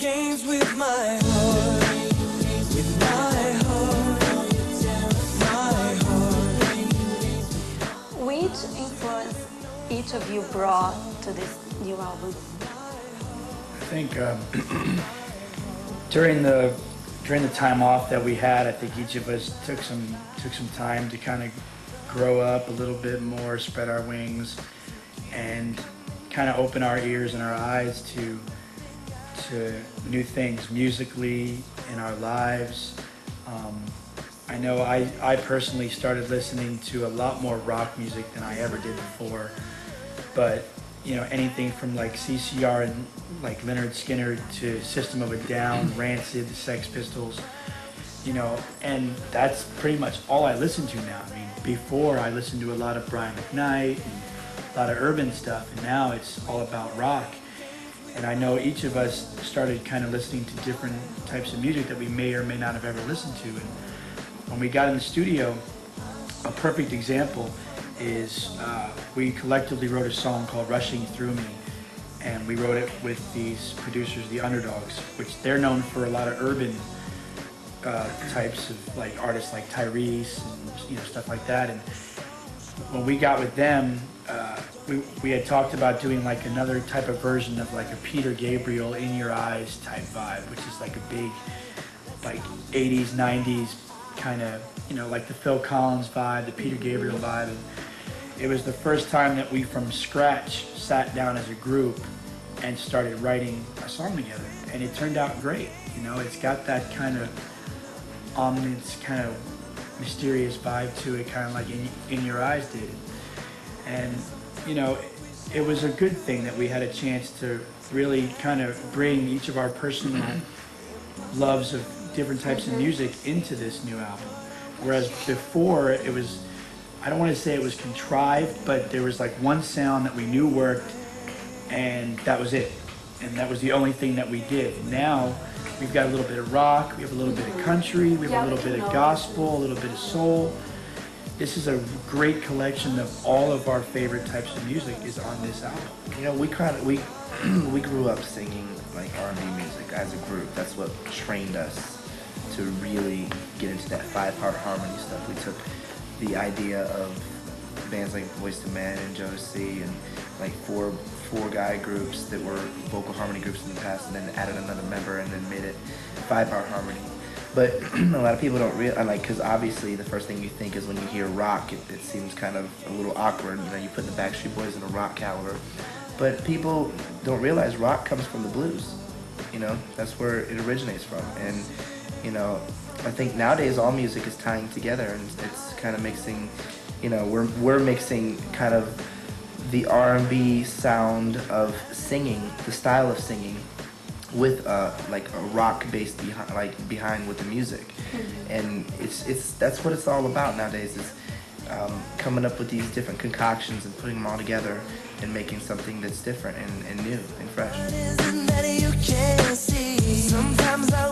games with my heart, with my heart, my heart. Which influence each of you brought to this new album? I think during the time off that we had, I think each of us took some time to kind of grow up a little bit more, spread our wings, and kind of open our ears and our eyes to new things musically in our lives. I know I personally started listening to a lot more rock music than I ever did before, but you know, anything from like CCR and like Lynyrd Skynyrd to System of a Down, Rancid, the Sex Pistols, you know, and that's pretty much all I listen to now. I mean, before I listened to a lot of Brian McKnight and a lot of urban stuff, and now it's all about rock. And I know each of us started kind of listening to different types of music that we may or may not have ever listened to. And when we got in the studio, a perfect example is we collectively wrote a song called Rushing Through Me, and we wrote it with these producers, the Underdogs, which they're known for a lot of urban types of like artists like Tyrese and you know, stuff like that. And when we got with them, we had talked about doing like another type of version of like a Peter Gabriel In Your Eyes type vibe, which is like a big like 80s, 90s kind of, you know, like the Phil Collins vibe, the Peter Gabriel vibe. And it was the first time that we from scratch sat down as a group and started writing a song together, and it turned out great. You know, it's got that kind of ominous, kind of mysterious vibe to it, kind of like In Your Eyes did. And you know, it was a good thing that we had a chance to really kind of bring each of our personal loves of different types of music into this new album. Whereas before, it was, I don't want to say it was contrived, but there was like one sound that we knew worked, and that was it. And that was the only thing that we did. Now, we've got a little bit of rock, we have a little bit of country, we have a little bit of gospel, a little bit of soul. This is a great collection of all of our favorite types of music is on this album. You know, we grew up singing like R&B music as a group. That's what trained us to really get into that 5-part harmony stuff. We took the idea of bands like Boyz II Men and Josie and like four guy groups that were vocal harmony groups in the past, and then added another member and then made it 5-part harmony. But a lot of people don't realize, like, because obviously the first thing you think is when you hear rock, it seems kind of a little awkward. You know, you put the Backstreet Boys in a rock caliber. But people don't realize rock comes from the blues. You know, that's where it originates from. And, you know, I think nowadays all music is tying together, and it's kind of mixing, you know, we're mixing kind of the R&B sound of singing, the style of singing, with like a rock based behind with the music. And that's what it's all about nowadays, is coming up with these different concoctions and putting them all together and making something that's different and new and fresh. Sometimes I